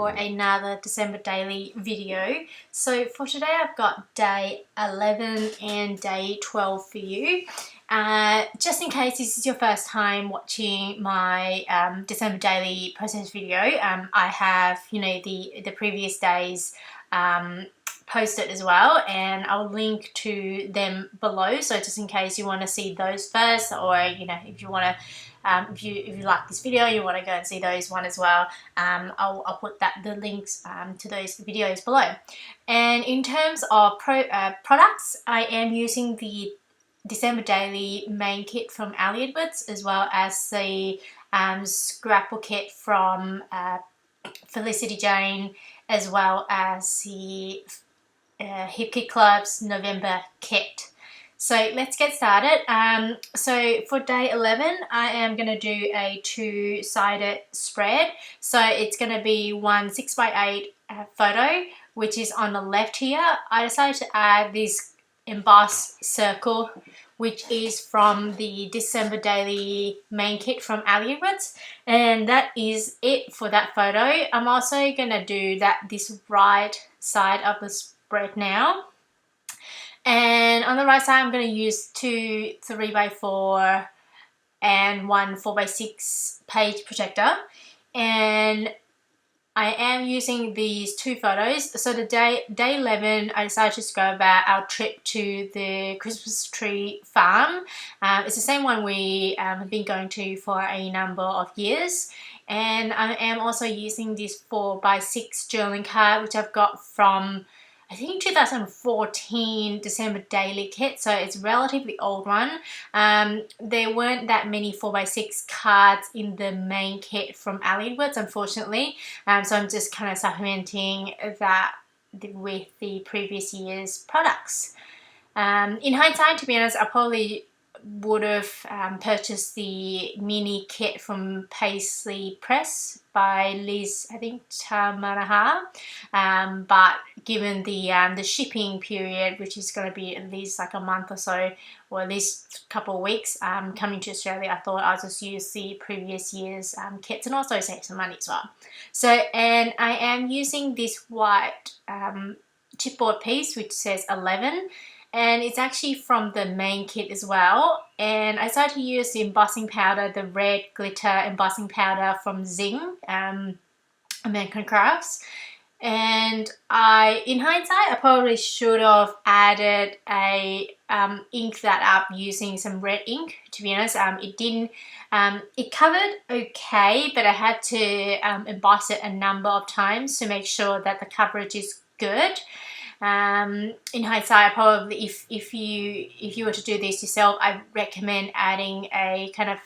for another December daily video. So for today I've got day 11 and day 12 for you. Just in case this is your first time watching my December daily process video, I have the previous days posted as well, and I'll link to them below, so just in case you want to see those first, or if you want to if you like this video, you want to go and see those one as well, I'll put the links to those videos below. And in terms of products, I am using the December Daily main kit from Ali Edwards, as well as the Scrapbook kit from Felicity Jane, as well as the Hip Kit Club's November kit. So let's get started. So for day 11, I am going to do a two-sided spread. So it's going to be one 6x8 photo, which is on the left here. I decided to add this embossed circle, which is from the December Daily main kit from Ali Edwards, and that is it for that photo. I'm also going to do this right side of the spread now, and on the right side I'm going to use two 3x4 and one 4x6 page projector, and I am using these two photos. So the day 11, I decided to go about our trip to the Christmas tree farm. It's the same one we have been going to for a number of years. And I am also using this 4x6 journaling card, which I've got from, I think, 2014 December Daily kit, so it's a relatively old one. There weren't that many 4x6 cards in the main kit from Ali Edwards, unfortunately, so I'm just kind of supplementing that with the previous year's products. In hindsight, to be honest, I probably would have purchased the mini kit from Paisley Press by Liz, I think, Tamanaha, but given the shipping period, which is going to be at least like a month or so, or at least a couple of weeks coming to Australia, I thought I'll just use the previous year's kits and also save some money as well. So, and I am using this white chipboard piece which says 11, and it's actually from the main kit as well. And I started to use the embossing powder, the red glitter embossing powder from Zing, American Crafts. And in hindsight, I probably should have added ink that up using some red ink. To be honest, it didn't. It covered okay, but I had to emboss it a number of times to make sure that the coverage is good. In hindsight, probably if you were to do this yourself, I recommend adding a kind of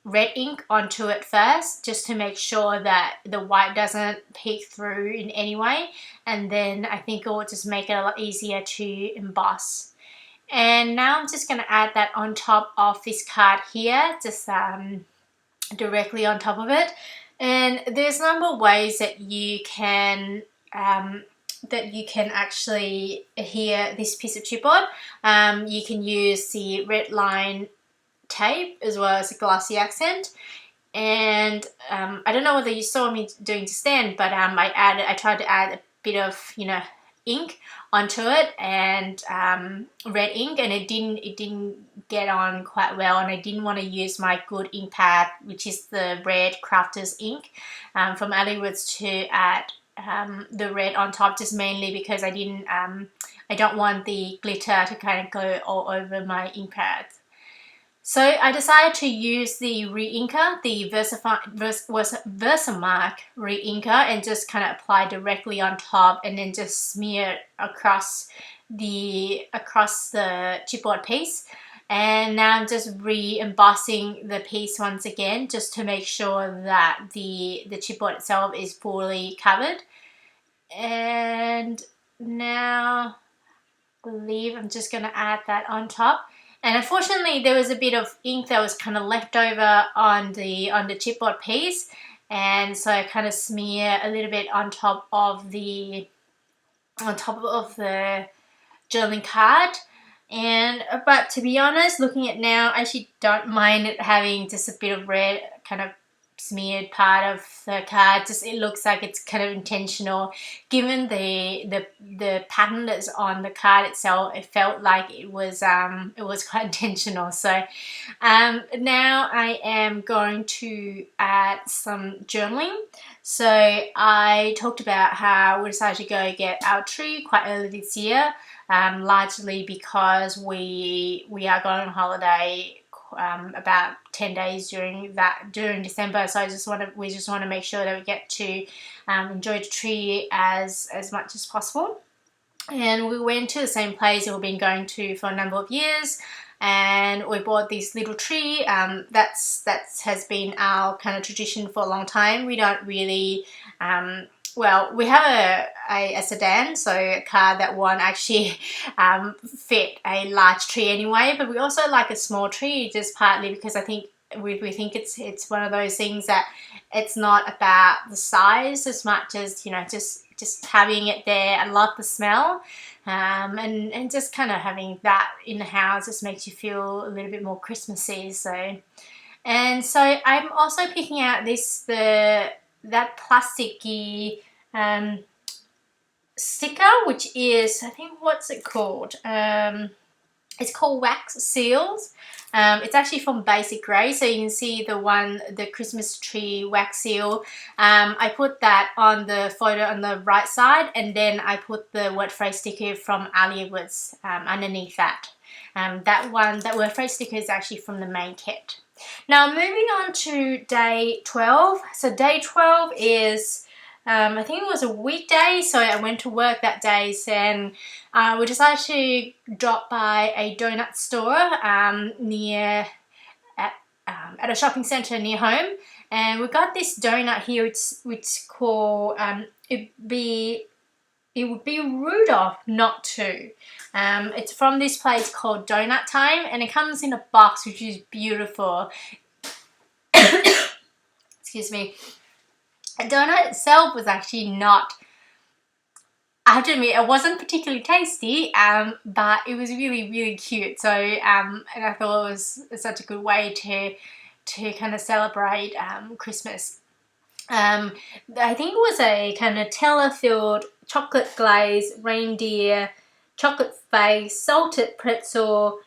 red ink onto it first, just to make sure that the white doesn't peek through in any way, and then I think it will just make it a lot easier to emboss. And now I'm just going to add that on top of this card here, just directly on top of it. And there's a number of ways that you can actually adhere this piece of chipboard. You can use the red line tape as well as a glossy accent, and I don't know whether you saw me doing to stand, but I tried to add a bit of ink onto it, and red ink, and it didn't get on quite well, and I didn't want to use my good ink pad, which is the red Crafters ink from Ali Edwards, to add the red on top, just mainly because I don't want the glitter to kind of go all over my ink pad. So I decided to use the re-inker, the Versamark re-inker, and just kind of apply directly on top, and then just smear it across the chipboard piece. And now I'm just re-embossing the piece once again, just to make sure that the chipboard itself is fully covered. And now I believe I'm just going to add that on top. And unfortunately, there was a bit of ink that was kind of left over on the chipboard piece, and so I kind of smear a little bit on top of the journaling card. But to be honest, looking at it now, I actually don't mind it having just a bit of red kind of smeared part of the card. Just it looks like it's kind of intentional, given the pattern that's on the card itself. It felt like it was quite intentional. So now I am going to add some journaling. So I talked about how we decided to go get our tree quite early this year, largely because we are going on holiday about 10 days during December. So we just want to make sure that we get to enjoy the tree as much as possible. And we went to the same place that we've been going to for a number of years, and we bought this little tree. That has been our kind of tradition for a long time. We don't really well, we have a sedan, so a car that won't actually fit a large tree anyway, but we also like a small tree, just partly because I think we think it's one of those things that it's not about the size as much as, you know, just having it there. I love the smell, and just kind of having that in the house just makes you feel a little bit more Christmassy. So I'm also picking out that plasticky sticker, which is, I think, what's it called? It's called Wax Seals. It's actually from Basic Grey, so you can see the Christmas tree wax seal. I put that on the photo on the right side, and then I put the word phrase sticker from Ali Woods underneath that. That word phrase sticker is actually from the main kit. Now moving on to day 12. So day 12 is, I think it was a weekday, so I went to work that day, and we decided to drop by a donut store at a shopping centre near home, and we got this donut here, which called it would be rude of not to. It's from this place called Donut Time, and it comes in a box, which is beautiful. Excuse me. The donut itself was actually not, I have to admit, it wasn't particularly tasty, but it was really, really cute. So, and I thought it was such a good way to kind of celebrate Christmas. I think it was a kind of Nutella-filled chocolate glaze reindeer, chocolate face, salted pretzel,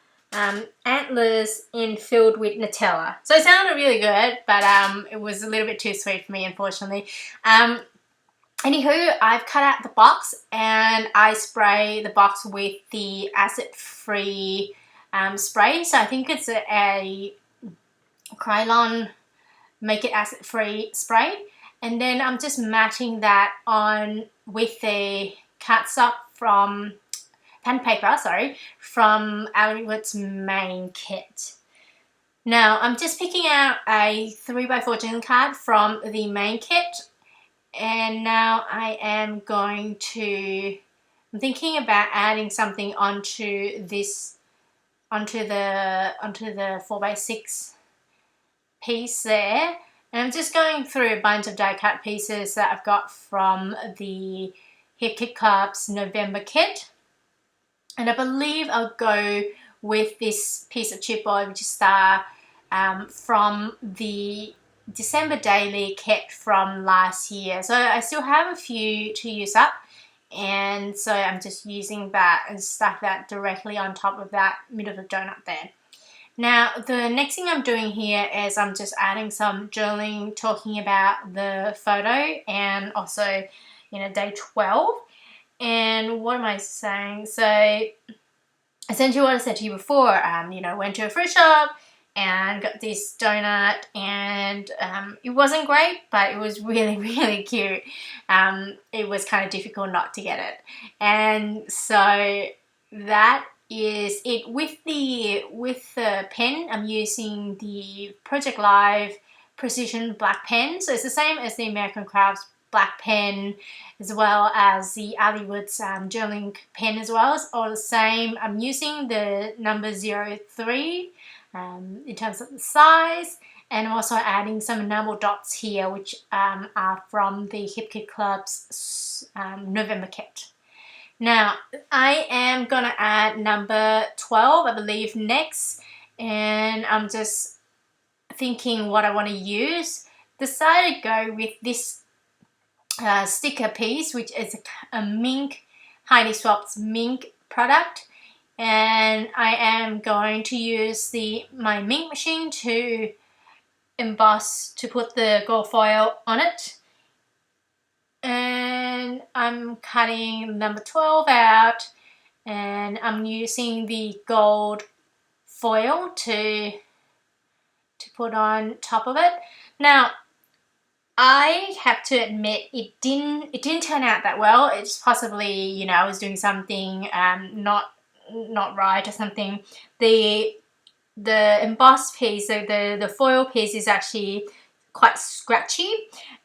antlers, and filled with Nutella. So it sounded really good, but it was a little bit too sweet for me, unfortunately. Anywho, I've cut out the box, and I spray the box with the acid-free spray. So I think it's a Krylon Make It Acid-Free spray. And then I'm just matching that on with the cardstock from Ali Wood's main kit. Now I'm just picking out a 3x4 journaling card from the main kit, and now I am I'm thinking about adding something onto the 4x6 piece there. And I'm just going through a bunch of die cut pieces that I've got from the Hip Kit Club's November kit. And I believe I'll go with this piece of chipboard, which is from the December Daily kit from last year. So I still have a few to use up, and so I'm just using that and stuck that directly on top of that middle of the donut there. Now, the next thing I'm doing here is I'm just adding some journaling, talking about the photo, and also, you know, day 12. And what am I saying? So, essentially what I said to you before, you know, went to a fruit shop and got this donut, and it wasn't great, but it was really, really cute. It was kind of difficult not to get it. And so that is it. With the pen, I'm using the Project Live Precision Black Pen. So it's the same as the American Crafts black pen, as well as the Ali Woods journaling pen as well. It's all the same. I'm using the number 03 in terms of the size, and I'm also adding some enamel dots here, which are from the Hip Kit Club's November kit. Now, I am going to add number 12, I believe, next, and I'm just thinking what I want to use. decided to go with this sticker piece, which is a mink, Heidi Swapp's mink product, and I am going to use my mink machine to emboss, to put the gold foil on it. And I'm cutting number 12 out, and I'm using the gold foil to put on top of it. Now, I have to admit it didn't turn out that well. It's possibly, you know, I was doing something not right or something. The embossed piece, so the foil piece, is actually quite scratchy,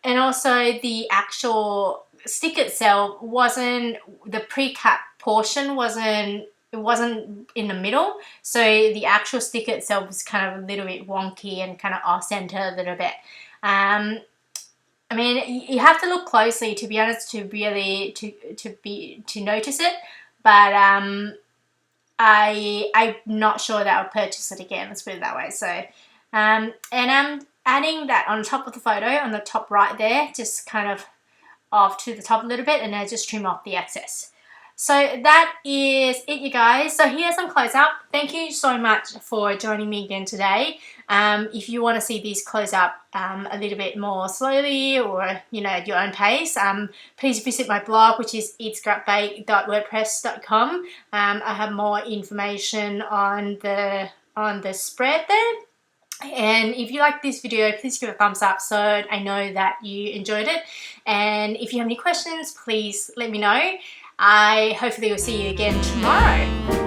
and also the actual stick itself wasn't, the pre-cut portion wasn't in the middle, so the actual stick itself was kind of a little bit wonky and kind of off center a little bit. I mean, you have to look closely, to be honest, to really to notice it, but I'm not sure that I'll purchase it again, let's put it that way. So and I'm adding that on top of the photo, on the top right there, just kind of off to the top a little bit, and I just trim off the excess. So that is it, you guys. So here's some close up. Thank you so much for joining me again today. If you want to see these close up a little bit more slowly, or, you know, at your own pace, please visit my blog, which is eatscrapbake.wordpress.com. I have more information on the spread there. And if you like this video, please give it a thumbs up so I know that you enjoyed it. And if you have any questions, please let me know. I hopefully will see you again tomorrow.